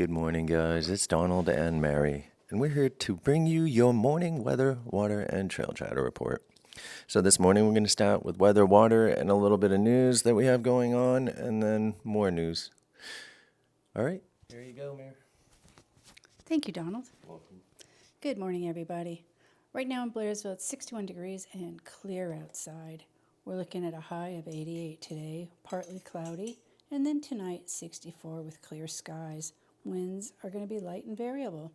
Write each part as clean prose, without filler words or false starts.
Good morning, guys. It's Donald and Mary, and we're here to bring you your morning weather, water, and trail chatter report. So, this morning we're going to start with weather, water, and a little bit of news that we have going on, and then more news. All right, here you go, Mary. Thank you, Donald. Welcome. Good morning, everybody. Right now in Blairsville, it's 61 degrees and clear outside. We're looking at a high of 88 today, partly cloudy, and then tonight 64 with clear skies. Winds are going to be light and variable.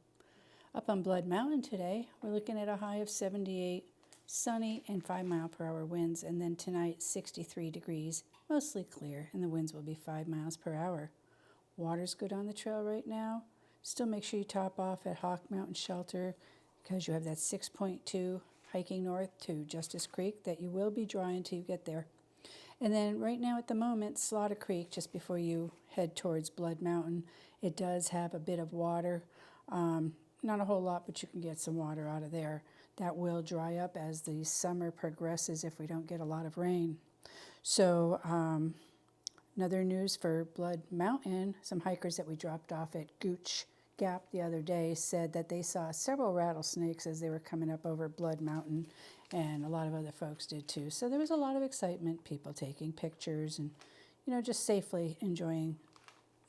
Up on Blood Mountain today, we're looking at a high of 78, sunny and 5-mile-per-hour winds, and then tonight 63 degrees, mostly clear, and the winds will be 5 miles per hour. Water's good on the trail right now. Still make sure you top off at Hawk Mountain Shelter because you have that 6.2 hiking north to Justice Creek that you will be dry until you get there. And then right now at the moment, Slaughter Creek, just before you head towards Blood Mountain, it does have a bit of water. Not a whole lot, but you can get some water out of there. That will dry up as the summer progresses if we don't get a lot of rain. So another news for Blood Mountain, some hikers that we dropped off at Gooch Gap the other day said that they saw several rattlesnakes as they were coming up over Blood Mountain, and a lot of other folks did too. So there was a lot of excitement, people taking pictures and, just safely enjoying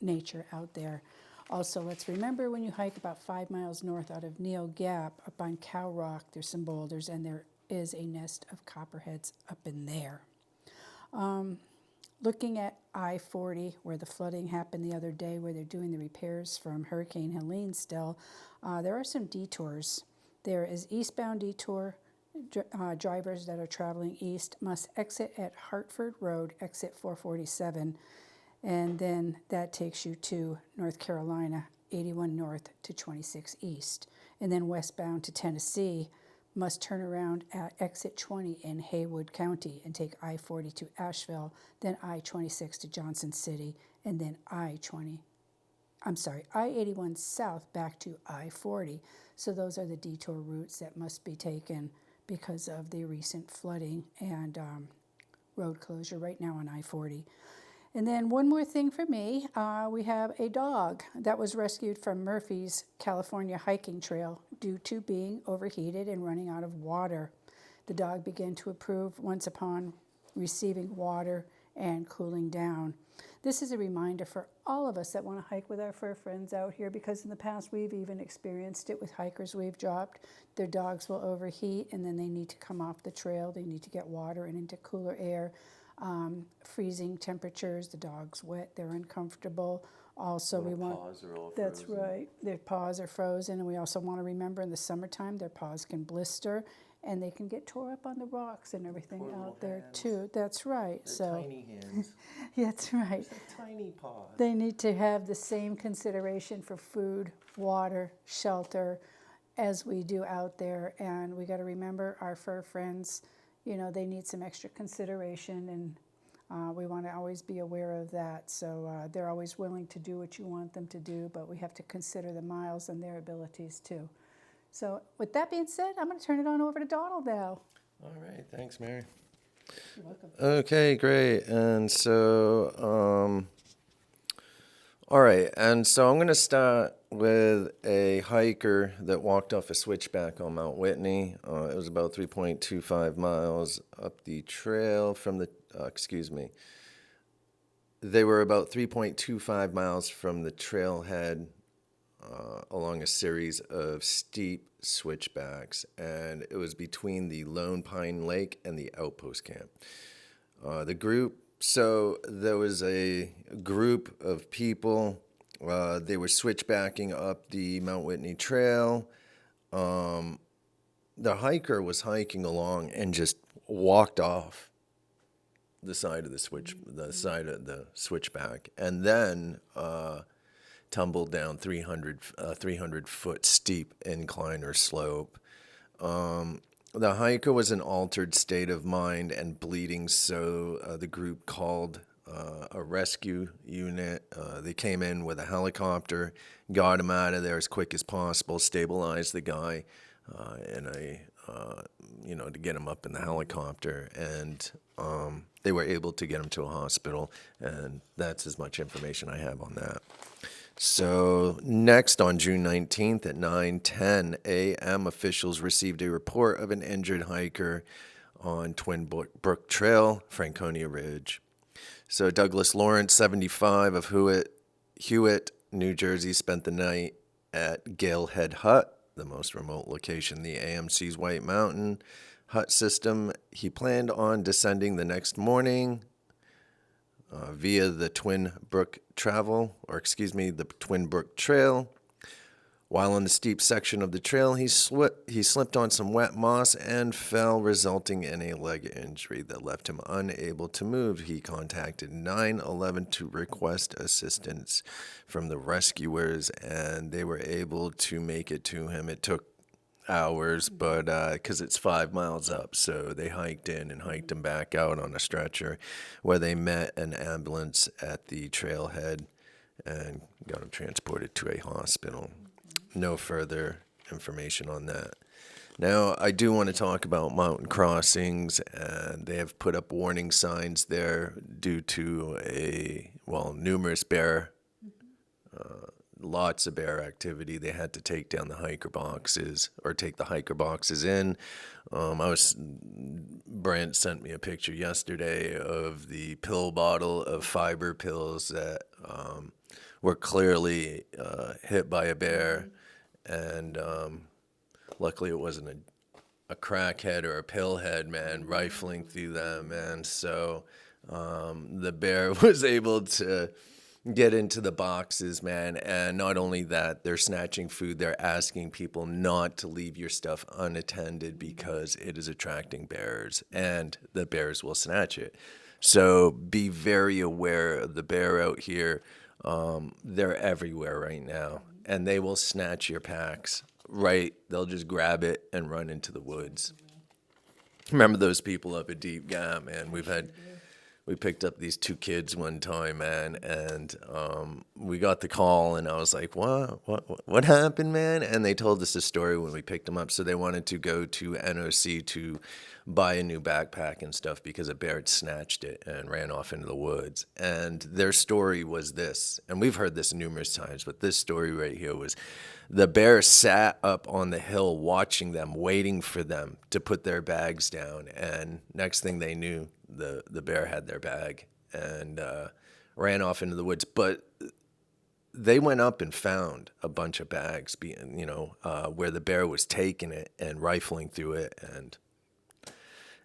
nature out there. Also, let's remember when you hike about 5 miles north out of Neil Gap, up on Cow Rock, there's some boulders, and there is a nest of copperheads up in there. Looking at I-40, where the flooding happened the other day, where they're doing the repairs from Hurricane Helene still, there are some detours. There is eastbound detour. Drivers that are traveling east must exit at Hartford Road, exit 447, and then that takes you to North Carolina, 81 north to 26 east. And then westbound to Tennessee must turn around at exit 20 in Haywood County and take I-40 to Asheville, then I-26 to Johnson City, and then I-81 south back to I-40. So those are the detour routes that must be taken because of the recent flooding and road closure right now on I-40. And then one more thing for me, we have a dog that was rescued from Murphy's California hiking trail due to being overheated and running out of water. The dog began to improve once upon receiving water and cooling down. This is a reminder for all of us that want to hike with our fur friends out here, because in the past we've even experienced it with hikers we've dropped. Their dogs will overheat and then they need to come off the trail. They need to get water and into cooler air. Freezing temperatures, the dog's wet, they're uncomfortable. Also, we want paws are all that's frozen. right. Their paws are frozen, and we also want to remember in the summertime their paws can blister, and they can get tore up on the rocks and everything Poor out little there hands. too. That's right. They're So tiny hands. that's right. It's a tiny paw. They need to have the same consideration for food, water, shelter as we do out there, and we got to remember our fur friends. They need some extra consideration, and we want to always be aware of that. So they're always willing to do what you want them to do, but we have to consider the miles and their abilities too. So with that being said, I'm going to turn it on over to Donald now. All right, thanks, Mary. You're welcome. Okay, great. And so, all right. And so I'm going to start with a hiker that walked off a switchback on Mount Whitney. It was about 3.25 miles up the trail from the, They were about 3.25 miles from the trailhead along a series of steep switchbacks. And it was between the Lone Pine Lake and the outpost camp. So there was a group of people. They were switchbacking up the Mount Whitney Trail. The hiker was hiking along and just walked off the side of the switchback, and then tumbled down 300 foot steep incline or slope. The hiker was in altered state of mind and bleeding, so the group called a rescue unit. They came in with a helicopter, got him out of there as quick as possible, stabilized the guy to get him up in the helicopter, and they were able to get him to a hospital, and that's as much information I have on that. So next on June 19th at 9:10 a.m., officials received a report of an injured hiker on Twin Brook Trail, Franconia Ridge. So Douglas Lawrence, 75, of Hewitt, New Jersey, spent the night at Gale Head Hut, the most remote location in the AMC's White Mountain Hut system. He planned on descending the next morning via the Twin Brook the Twin Brook Trail. While on the steep section of the trail, he slipped on some wet moss and fell, resulting in a leg injury that left him unable to move. He contacted 911 to request assistance from the rescuers, and they were able to make it to him. It took hours, but because it's 5 miles up, so they hiked in and hiked him back out on a stretcher, where they met an ambulance at the trailhead and got him transported to a hospital. No further information on that. Now, I do want to talk about mountain crossings, and they have put up warning signs there due to numerous bear, lots of bear activity. They had to take down the hiker boxes or take the hiker boxes in. Brent sent me a picture yesterday of the pill bottle of fiber pills that were clearly hit by a bear. And luckily it wasn't a crackhead or a pillhead, man, rifling through them, man. So the bear was able to get into the boxes, man. And not only that, they're snatching food. They're asking people not to leave your stuff unattended because it is attracting bears, and the bears will snatch it. So be very aware of the bear out here. They're everywhere right now, and they will snatch your packs. Right, they'll just grab it and run into the woods. Remember those people up at Deep Gap, man? We picked up these two kids one time, man, and we got the call, and I was like, what happened, man? And they told us the story when we picked them up. So they wanted to go to NOC to buy a new backpack and stuff because a bear had snatched it and ran off into the woods. And their story was this, and we've heard this numerous times, but this story right here was the bear sat up on the hill watching them, waiting for them to put their bags down. And next thing they knew, the bear had their bag and ran off into the woods. But they went up and found a bunch of bags, where the bear was taking it and rifling through it. And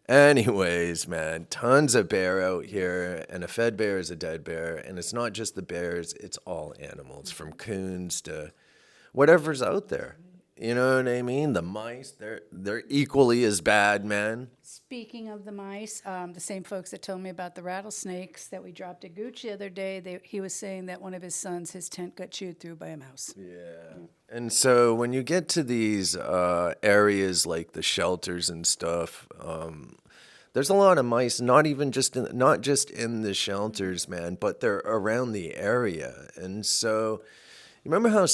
anyways, man, tons of bear out here, and a fed bear is a dead bear. And it's not just the bears, it's all animals, from coons to whatever's out there. You know what I mean? The mice, they're equally as bad, man. Speaking of the mice, the same folks that told me about the rattlesnakes that we dropped at Gooch the other day, he was saying that one of his sons, his tent got chewed through by a mouse. Yeah. And so when you get to these areas like the shelters and stuff, there's a lot of mice, not just in the shelters, man, but they're around the area. And so you remember how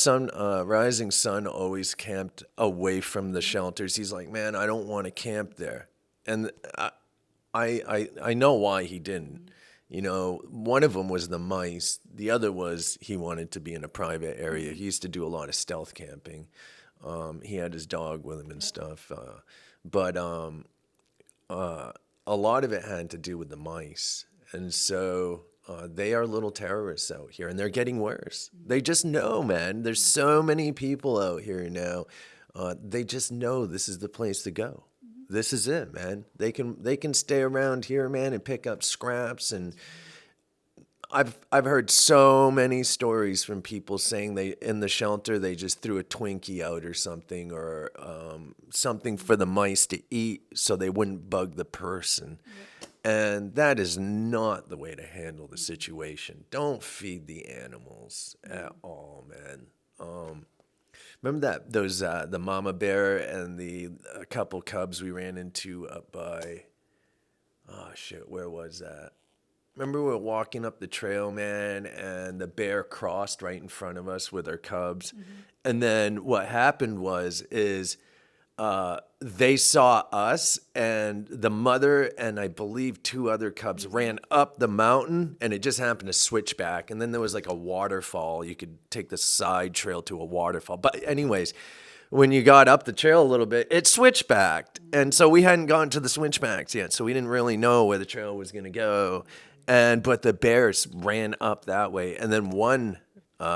Rising Sun always camped away from the shelters? He's like, man, I don't want to camp there. And I know why he didn't. You know, one of them was the mice. The other was he wanted to be in a private area. He used to do a lot of stealth camping. He had his dog with him and stuff. But a lot of it had to do with the mice. And so they are little terrorists out here, and they're getting worse. They just know, man. There's so many people out here now. They just know this is the place to go. This is it, man. They can stay around here, man, and pick up scraps. And I've heard so many stories from people saying they in the shelter they just threw a Twinkie out or something, or something for the mice to eat so they wouldn't bug the person. And that is not the way to handle the situation. Don't feed the animals at all, man. Remember the mama bear and the couple cubs we ran into up by, oh shit, where was that? Remember we were walking up the trail, man, and the bear crossed right in front of us with her cubs. Mm-hmm. And then what happened is they saw us, and the mother and I believe two other cubs ran up the mountain, and it just happened to switch back. And then there was like a waterfall. You could take the side trail to a waterfall. But anyways, when you got up the trail a little bit, it switchbacked. And so we hadn't gone to the switchbacks yet, so we didn't really know where the trail was going to go. But the bears ran up that way, and then one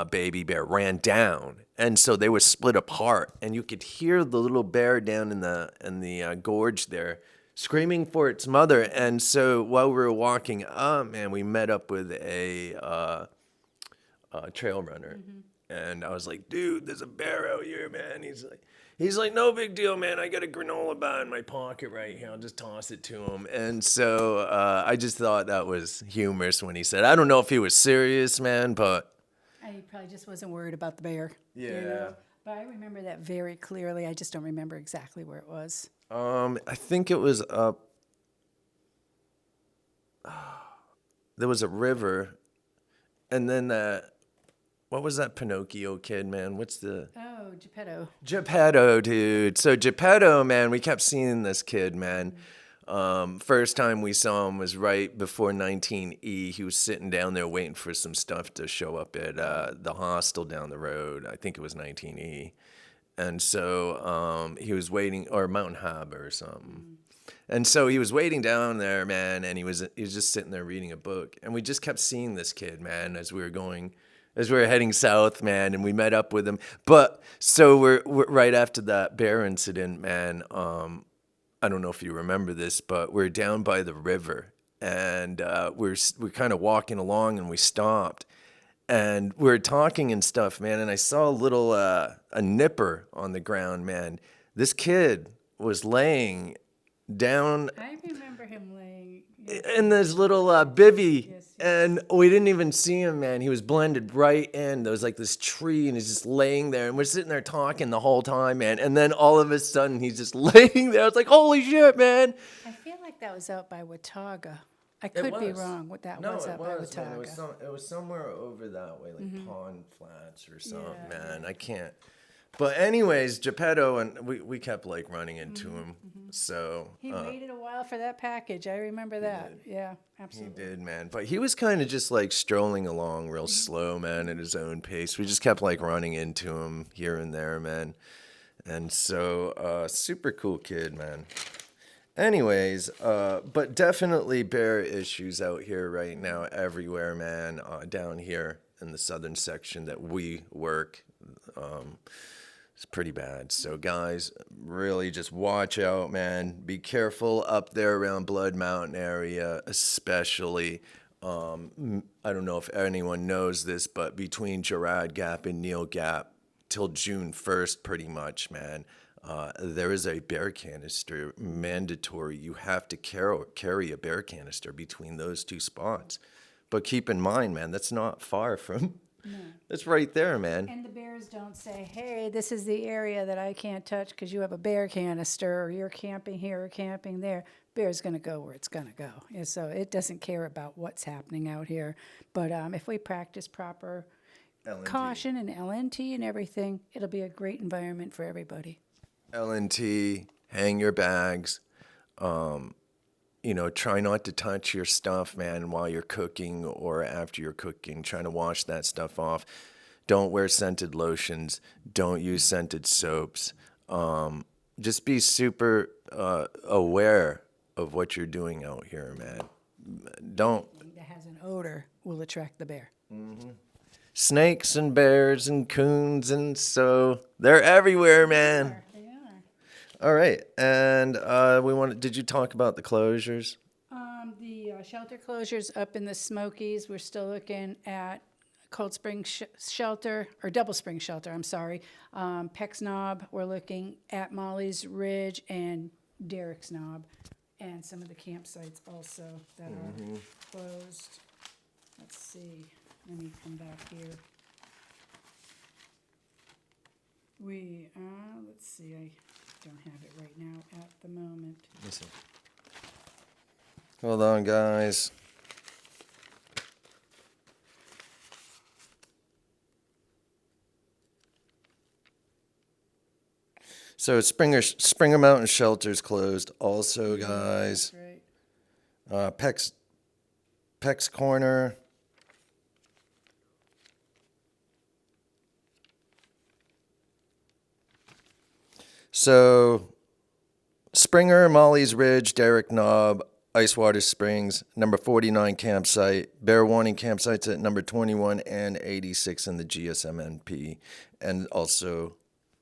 baby bear ran down, and so they were split apart, and you could hear the little bear down in the gorge there screaming for its mother. And so while we were walking up, man, we met up with a trail runner. And I was like, dude, there's a bear out here, man. He's like, no big deal, man. I got a granola bar in my pocket right here. I'll just toss it to him. And so I just thought that was humorous when he said, I don't know if he was serious, man, but. He probably just wasn't worried about the bear. Yeah. You know? But I remember that very clearly. I just don't remember exactly where it was. I think it was up. There was a river, and then what was that Pinocchio kid, man? What's the... Oh, Geppetto. Geppetto, dude. So Geppetto, man, we kept seeing this kid, man. First time we saw him was right before 19E. He was sitting down there waiting for some stuff to show up at the hostel down the road. I think it was 19E. And so he was waiting, or Mountain Harbor or something. And so he was waiting down there, man, and he was just sitting there reading a book. And we just kept seeing this kid, man, as we were heading south, man, and we met up with him. But so we're right after that bear incident, man. I don't know if you remember this, but we're down by the river, and we're kind of walking along, and we stopped, and we were talking and stuff, man. And I saw a little a nipper on the ground, man. This kid was laying down. I remember him laying in this little bivvy, Yes. and we didn't even see him, man. He was blended right in. There was like this tree, and he's just laying there, and we're sitting there talking the whole time, man. And then all of a sudden, he's just laying there. I was like, holy shit, man. I feel like that was out by Watauga. I could be wrong. What that was out by Watauga. It was somewhere over that way, like Pond Flats or something, man. I can't. But anyways, Geppetto, and we kept like running into him. So He waited a while for that package. I remember that. Yeah, he absolutely. did, man. But he was kind of just like strolling along real slow, man, at his own pace. We just kept like running into him here and there, man. And so super cool kid, man. Anyways, but definitely bear issues out here right now everywhere, man. Down here in the southern section that we work. It's pretty bad. So, guys, really just watch out, man. Be careful up there around Blood Mountain area, especially. I don't know if anyone knows this, but between Gerard Gap and Neil Gap till June 1st, pretty much, man, there is a bear canister mandatory. You have to carry a bear canister between those two spots. But keep in mind, man, that's not far from... No. It's right there, man. And the bears don't say, hey, this is the area that I can't touch because you have a bear canister, or you're camping here or camping there. Bear's going to go where it's going to go. And so it doesn't care about what's happening out here. But if we practice proper LNT. Caution and LNT and everything, it'll be a great environment for everybody. LNT, hang your bags. Try not to touch your stuff, man, while you're cooking or after you're cooking. Trying to wash that stuff off. Don't wear scented lotions. Don't use scented soaps. Just be super aware of what you're doing out here, man. Don't. Anything that has an odor will attract the bear. Mm-hmm. Snakes and bears and coons, and so they're everywhere, man. They are. All right, and did you talk about the closures? The shelter closures up in the Smokies, we're still looking at Cold Spring Shelter, or Double Spring Shelter, I'm sorry. Peck's Knob, we're looking at Molly's Ridge and Derrick's Knob, and some of the campsites also that are closed. Let's see, let me come back here. Let's see, I don't have it right now at the moment. Listen. Hold on, guys. So Springer Mountain Shelter's closed also, guys. Right. Peck's Corner. So Springer, Molly's Ridge, Derrick Knob, Icewater Springs, number 49 campsite. Bear warning campsites at number 21 and 86 in the GSMNP. And also,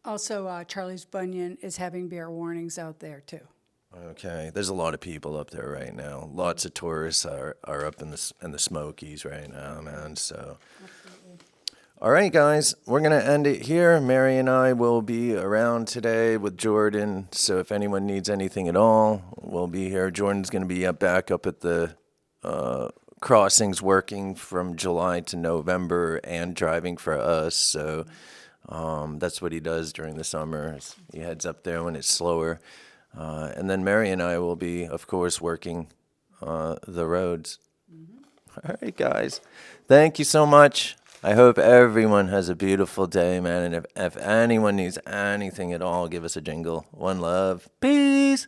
Also, Charlie's Bunyan is having bear warnings out there too. okay, there's a lot of people up there right now. Lots of tourists are up in the Smokies right now, man. So, all right, guys, we're going to end it here. Mary and I will be around today with Jordan. So if anyone needs anything at all, we'll be here. Jordan's going to be back up at the crossings working from July to November and driving for us. So that's what he does during the summer. He heads up there when it's slower. And then Mary and I will be, of course, working the roads. All right, guys. Thank you so much. I hope everyone has a beautiful day, man. And if anyone needs anything at all, give us a jingle. One love. Peace.